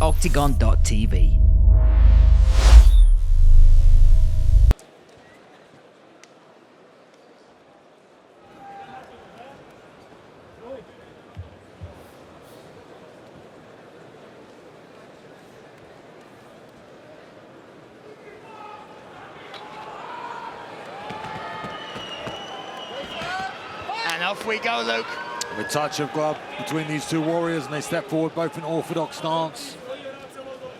OKTAGON.tv. And off we go, Luke. A touch of glove between these two warriors, and they step forward both in orthodox stance.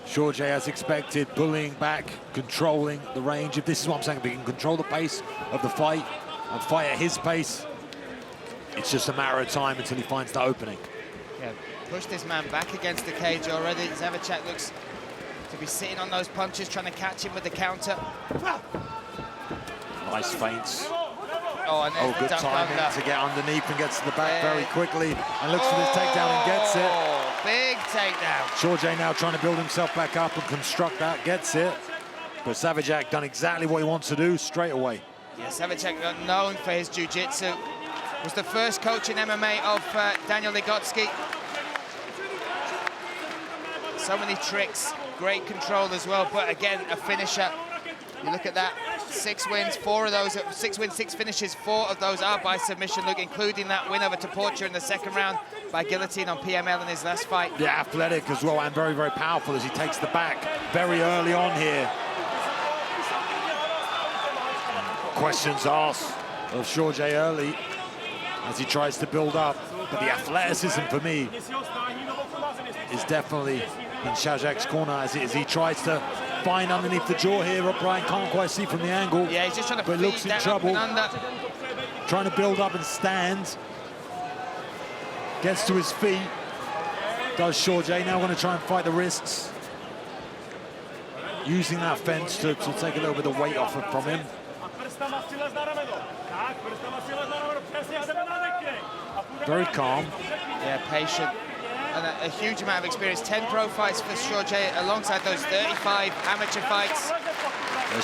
Schordje, as expected, bullying back, controlling the range. If this is what I'm saying, if he can control the pace of the fight and fight at his pace, it's just a matter of time until he finds the opening. Yeah, push this man back against the cage already. Zavičák looks to be sitting on those punches, trying to catch him with the counter. Nice feints. Oh, good timing to get underneath and gets to the back very quickly and looks for this takedown and gets it. Big takedown. Schordje now trying to build himself back up and construct that, gets it. But Zavičák done exactly what he wants to do straight away. Yeah, Zavičák known for his jiu-jitsu. Was the first coach in MMA of Daniel Ligotsky. So many tricks, great control as well, but again, a finisher. You look at that, 6 wins, 4 of those, 6 wins, 6 finishes, 4 of those are by submission, Luke, including that win over Toporcia in the second round by guillotine on PML in his last fight. Yeah, athletic as well and very, very powerful as he takes the back very early on here. Questions asked of Schordje early as he tries to build up, but the athleticism for me is definitely in Zavičák's corner as he tries to find underneath the jaw here. Brian can't quite see from the angle. Yeah, he's just trying to but looks in trouble. Trying to build up and stand. Gets to his feet. Does Schordje now want to try and fight the wrists? Using that fence to take a little bit of weight off it from him. Very calm. Yeah, patient. And a huge amount of experience. 10 pro fights for Schordje alongside those 35 amateur fights.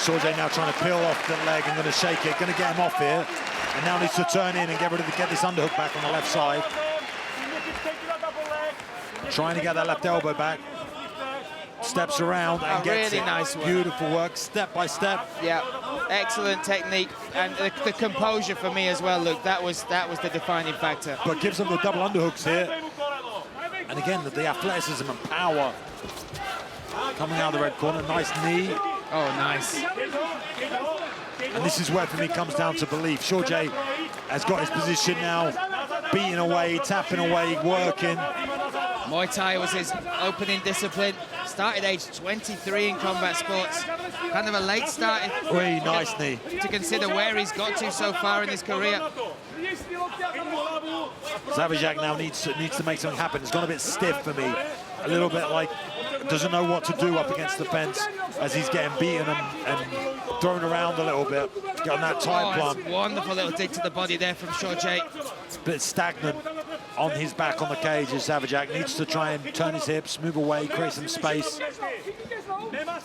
Schordje now trying to peel off the leg and going to shake it, going to get him off here. And now needs to turn in and get this underhook back on the left side. Trying to get that left elbow back. Steps around and gets really it. Nice work. Beautiful work, step by step. Yeah, excellent technique and the composure for me as well. Look, that was the defining factor. But gives him the double underhooks here. And again, the athleticism and power coming out of the red corner. Nice knee. Oh, nice. And this is where, for me, comes down to belief. Schordje has got his position now, beating away, tapping away, working. Muay Thai was his opening discipline. Started age 23 in combat sports. Kind of a late start. Really nice knee. To consider where he's got to so far in his career. Zavičák now needs to make something happen. It's gone a bit stiff for me. A little bit like doesn't know what to do up against the fence as he's getting beaten and thrown around a little bit. Getting that tight plum. Wonderful little dig to the body there from Schordje. It's a bit stagnant on his back on the cage as Zavičák needs to try and turn his hips, move away, create some space.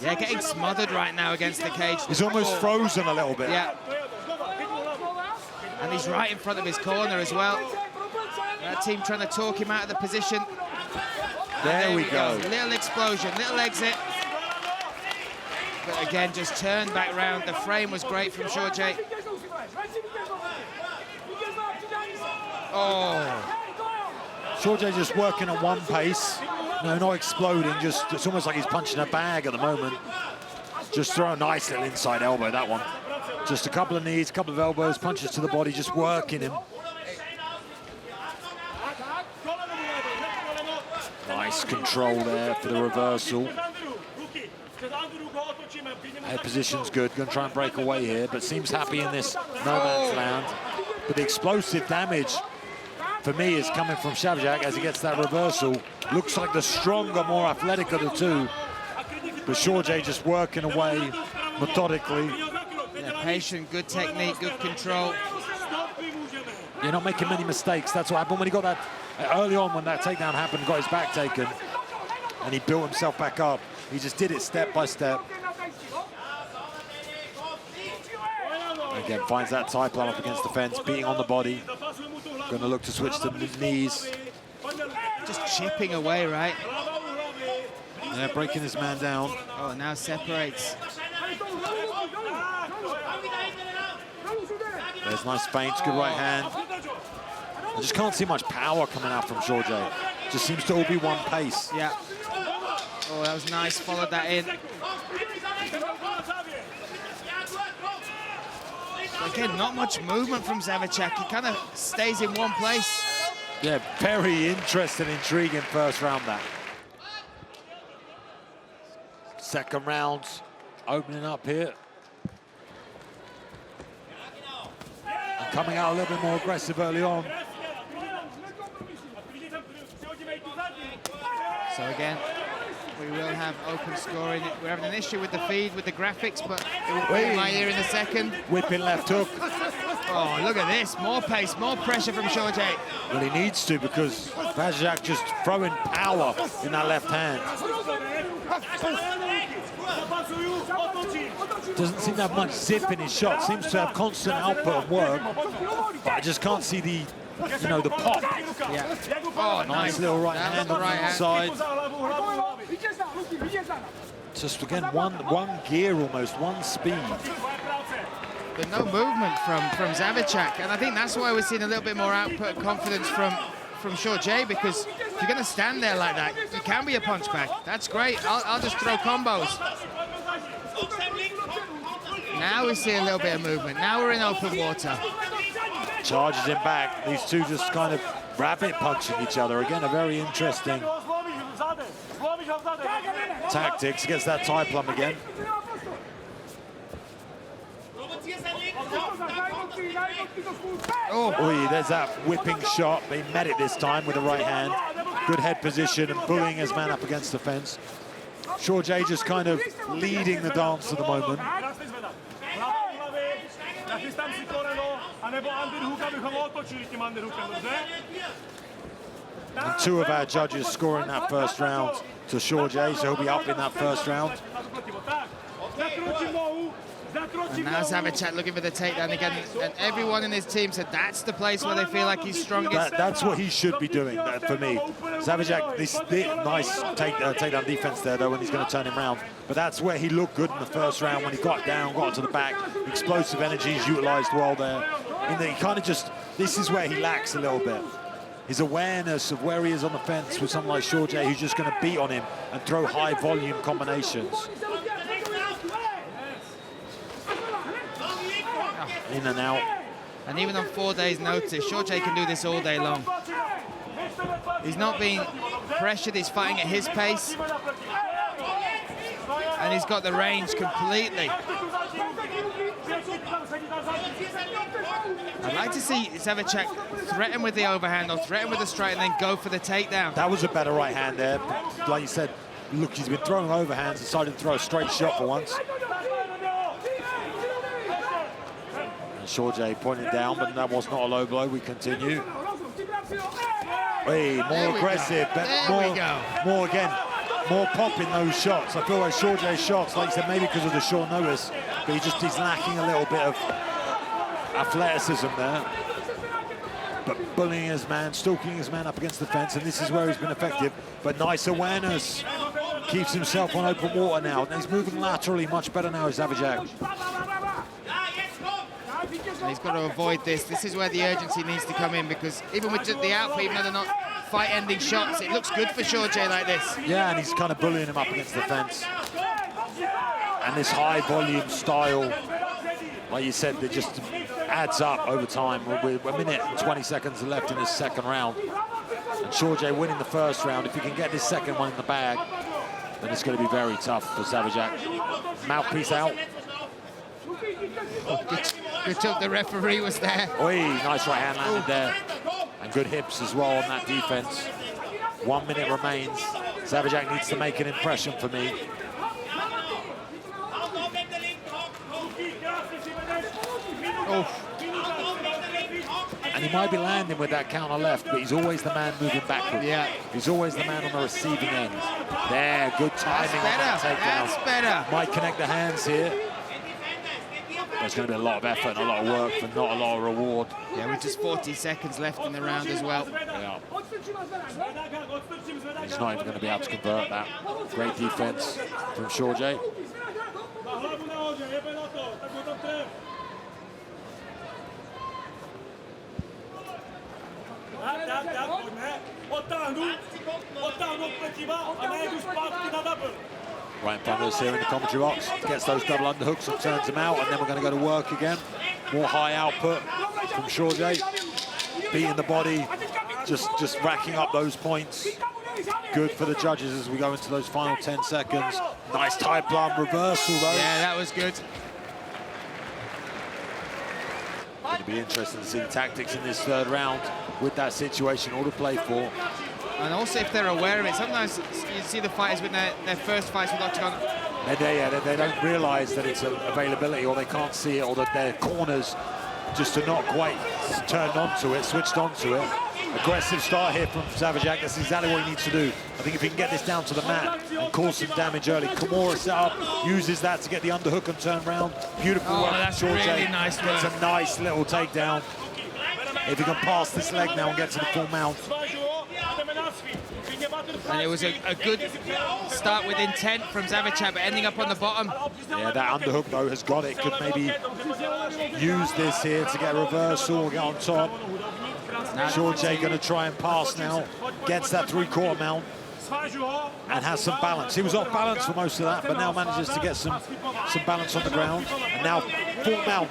Yeah, getting smothered right now against the cage. He's almost frozen a little bit. Yeah. And he's right in front of his corner as well. That team trying to talk him out of the position. There we go. Little explosion, little exit. But again, just turned back round. The frame was great from Schordje. Oh. Schordje just working at one pace. No, not exploding. Just it's almost like he's punching a bag at the moment. Just throw a nice little inside elbow, that one. Just a couple of knees, couple of elbows, punches to the body, just working him. Nice control there for the reversal. Head position's good, going to try and break away here, but seems happy in this no man's land. But the explosive damage, for me, is coming from Zavičák as he gets that reversal. Looks like the stronger, more athletic of the two. But Schordje just working away methodically. Yeah, patient, good technique, good control. You're not making many mistakes. That's what happened when he got that early on when that takedown happened, got his back taken, and he built himself back up. He just did it step by step. Again, finds that tie plan up against the fence, beating on the body. Going to look to switch to knees. Just chipping away, right? Yeah, breaking his man down. Oh, now separates. There's nice feints, good right hand. I just can't see much power coming out from Schordje. Just seems to all be one pace. Yeah. Oh, that was nice, followed that in. Again, not much movement from Zavičák. He kind of stays in one place. Yeah, very interesting, intriguing first round that. Second round opening up here. And coming out a little bit more aggressive early on. So again, we will have open scoring. We're having an issue with the feed, with the graphics, but it will be in my ear in a second. Whipping left hook. Oh, look at this. More pace, more pressure from Schordje. Well, he needs to, because Zavičák just throwing power in that left hand. Doesn't seem to have much zip in his shot. Seems to have constant output and work. But I just can't see the, you know, the pop. Yeah. Oh, nice little right hand on the inside. Just again, one gear almost, one speed. But no movement from Zavičák, and I think that's why we're seeing a little bit more output and confidence from Schordje, because if you're going to stand there like that, you can be a punch bag. That's great. I'll just throw combos. Now we see a little bit of movement. Now we're in open water. Charges him back. These two just kind of rabbit punching each other. Again, a very interesting tactics against that tie plum again. Oh, there's that whipping shot. He met it this time with the right hand. Good head position and bullying his man up against the fence. Schordje just kind of leading the dance at the moment. And two of our judges scoring that first round to Schordje, so he'll be up in that first round. And now Zavičák looking for the takedown again, and everyone in his team said that's the place where they feel like he's strongest. That's what he should be doing for me. Zavičák, this nice takedown defense there though when he's going to turn him round. But that's where he looked good in the first round when he got down, got to the back. Explosive energy is utilised well there. In that he kind of just, this is where he lacks a little bit. His awareness of where he is on the fence with someone like Schordje who's just going to beat on him and throw high volume combinations. In and out. And even on 4 days' notice, Schordje can do this all day long. He's not being pressured, he's fighting at his pace. And he's got the range completely. I'd like to see Zavičák threaten with the overhand or threaten with the strike and then go for the takedown. That was a better right hand there. Like you said, look, he's been throwing overhands, decided to throw a straight shot for once. Schordje pointed down, but that was not a low blow. We continue. Hey, more aggressive, but more again, more pop in those shots. I feel like Schordje's shots, like I said, maybe because of the short notice, but he's lacking a little bit of athleticism there. But bullying his man, stalking his man up against the fence, and this is where he's been effective. But nice awareness. Keeps himself on open water now. And he's moving laterally much better now, Zavičák. And he's got to avoid this. This is where the urgency needs to come in, because even with the output, even though they're not fight-ending shots, it looks good for Schordje like this. Yeah, and he's kind of bullying him up against the fence. And this high-volume style, like you said, that just adds up over time. We're a minute and 20 seconds left in this second round. And Schordje winning the first round. If he can get this second one in the bag, then it's going to be very tough for Zavičák. Mouthpiece out. Oh, good job the referee was there. Oi, nice right hand landed there. And good hips as well on that defense. 1 minute remains. Zavičák needs to make an impression for me. Oh. And he might be landing with that counter left, but he's always the man moving backward. Yeah. He's always the man on the receiving end. There, good timing on that takedown. That's better. Might connect the hands here. There's going to be a lot of effort and a lot of work for not a lot of reward. Yeah, with just 40 seconds left in the round as well. Yeah. He's not even going to be able to convert that. Great defense from Schordje. Right in front of us here in the commentary box. Gets those double underhooks and turns them out, and then we're going to go to work again. More high output from Schordje. Beating the body, just racking up those points. Good for the judges as we go into those final 10 seconds. Nice tie plum reversal though. Yeah, that was good. Going to be interesting to see the tactics in this third round with that situation, all to play for. And also if they're aware of it, sometimes you see the fighters with their first fights with Octagon. They don't realise that it's availability, or they can't see it, or that their corners just are not quite turned onto it, switched onto it. Aggressive start here from Zavičák. That's exactly what he needs to do. I think if he can get this down to the mat and cause some damage early. Kimura set up, uses that to get the underhook and turn around. Beautiful work. That's really nice work. It's a nice little takedown. If he can pass this leg now and get to the full mount. And it was a good start with intent from Zavičák, but ending up on the bottom. Yeah, that underhook though has got it. Could maybe use this here to get a reversal or get on top. Schordje going to try and pass now. Gets that three-quarter mount and has some balance. He was off balance for most of that, but now manages to get some balance on the ground. And now full mount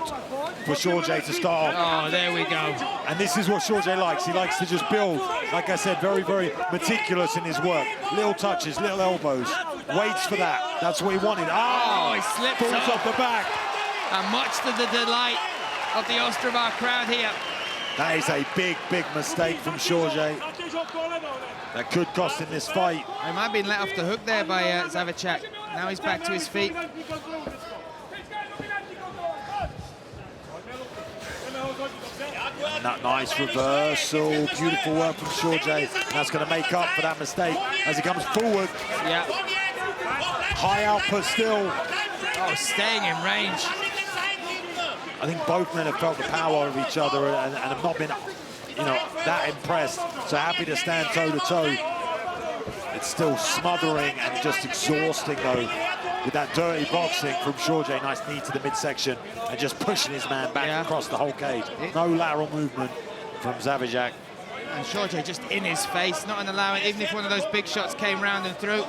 for Schordje to start off. Oh, there we go. And this is what Schordje likes. He likes to just build, like I said, very, very meticulous in his work. Little touches, little elbows. Waits for that. That's what he wanted. Oh, he slipped falls off the back. And much to the delight of the Ostrava crowd here. That is a big, big mistake from Schordje. That could cost him this fight. He might have been let off the hook there by Zavičák. Now he's back to his feet. And that nice reversal, beautiful work from Schordje. That's going to make up for that mistake as he comes forward. Yeah. High output still. Oh, staying in range. I think both men have felt the power of each other and have not been, that impressed. So happy to stand toe-to-toe. It's still smothering and just exhausting, though, with that dirty boxing from Schordje. Nice knee to the midsection and just pushing his man back across the whole cage. No lateral movement from Zavičák. And Schordje just in his face, not allowing, even if one of those big shots came round and through,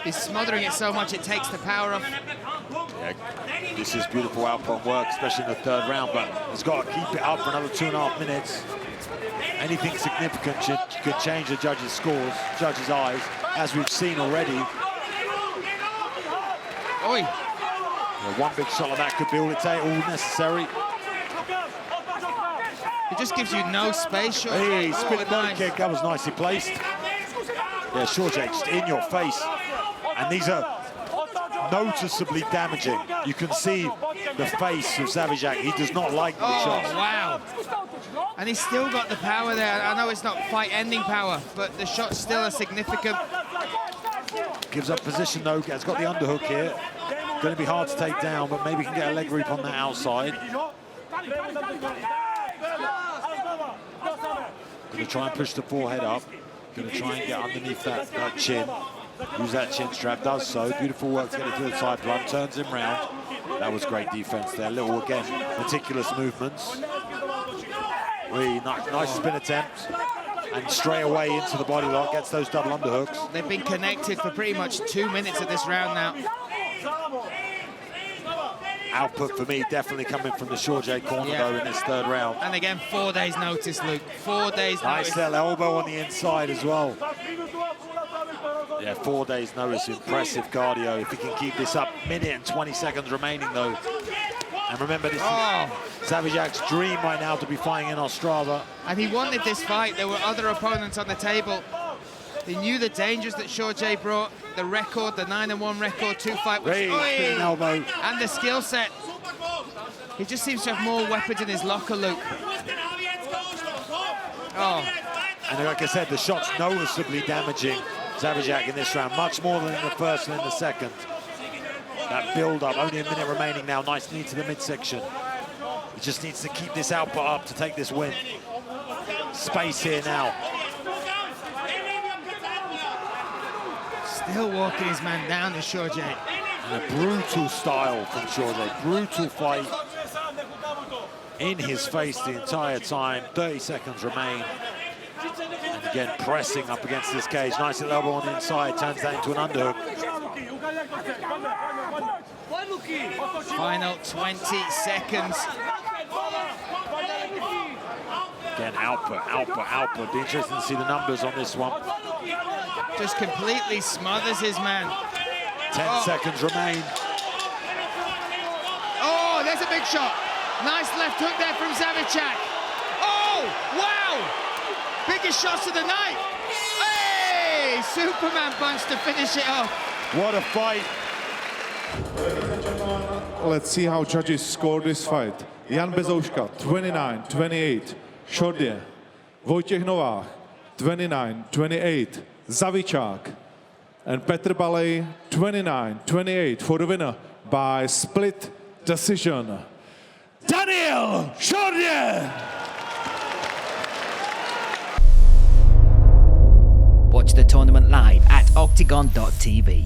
he's smothering it so much it takes the power off. Yeah, this is beautiful output work, especially in the third round, but he's got to keep it up for another 2.5 minutes. Anything significant could change the judges' scores, judges' eyes, as we've seen already. Oi. Yeah, one big shot like that could be all necessary. It just gives you no space, Schordje. Hey, spinning body kick, that was nicely placed. Yeah, Schordje just in your face. And these are noticeably damaging. You can see the face of Zavičák. He does not like the shots. Oh, wow. And he's still got the power there. I know it's not fight-ending power, but the shots still are significant. Gives up position, though. Has got the underhook here. Going to be hard to take down, but maybe can get a leg reap on that outside. Going to try and push the forehead up. Going to try and get underneath that chin. Use that chin strap, does so. Beautiful work to get it through the side plug, turns him round. That was great defense there. Little, again, meticulous movements. Really nice spin attempt. And straight away into the body lock, gets those double underhooks. They've been connected for pretty much 2 minutes of this round now. Output for me definitely coming from the Schordje corner though in this third round. And again, 4 days notice, Luke. 4 days notice. Nice little elbow on the inside as well. Yeah, 4 days notice, impressive cardio. If he can keep this up, minute and 20 seconds remaining though. And remember, this is Zavičák's dream right now to be fighting in Ostrava. And he wanted this fight. There were other opponents on the table. He knew the dangers that Schordje brought, the record, the 9-1 record, 2-fight, elbow. And the skill set. He just seems to have more weapons in his locker, Luke. Oh. And like I said, the shot's noticeably damaging Zavičák in this round, much more than in the first and in the second. That build-up, only a minute remaining now. Nice knee to the midsection. He just needs to keep this output up to take this win. Space here now. Still walking his man down to Schordje. And a brutal style from Schordje. Brutal fight. In his face the entire time. 30 seconds remain. And again, pressing up against this cage. Nice little elbow on the inside. Turns that into an underhook. Final 20 seconds. Again, output. Be interesting to see the numbers on this one. Just completely smothers his man. 10 seconds remain. Oh, there's a big shot. Nice left hook there from Zavičák. Oh, wow! Biggest shots of the night. Hey, Superman punch to finish it off. What a fight. Let's see how judges score this fight. Jan Bezouška, 29-28. Schordje. Vojtěch Novák, 29-28. Zavičák. And Petr Balej, 29-28 for the winner by split decision. Daniel Schordje! Watch the tournament live at OKTAGON.tv.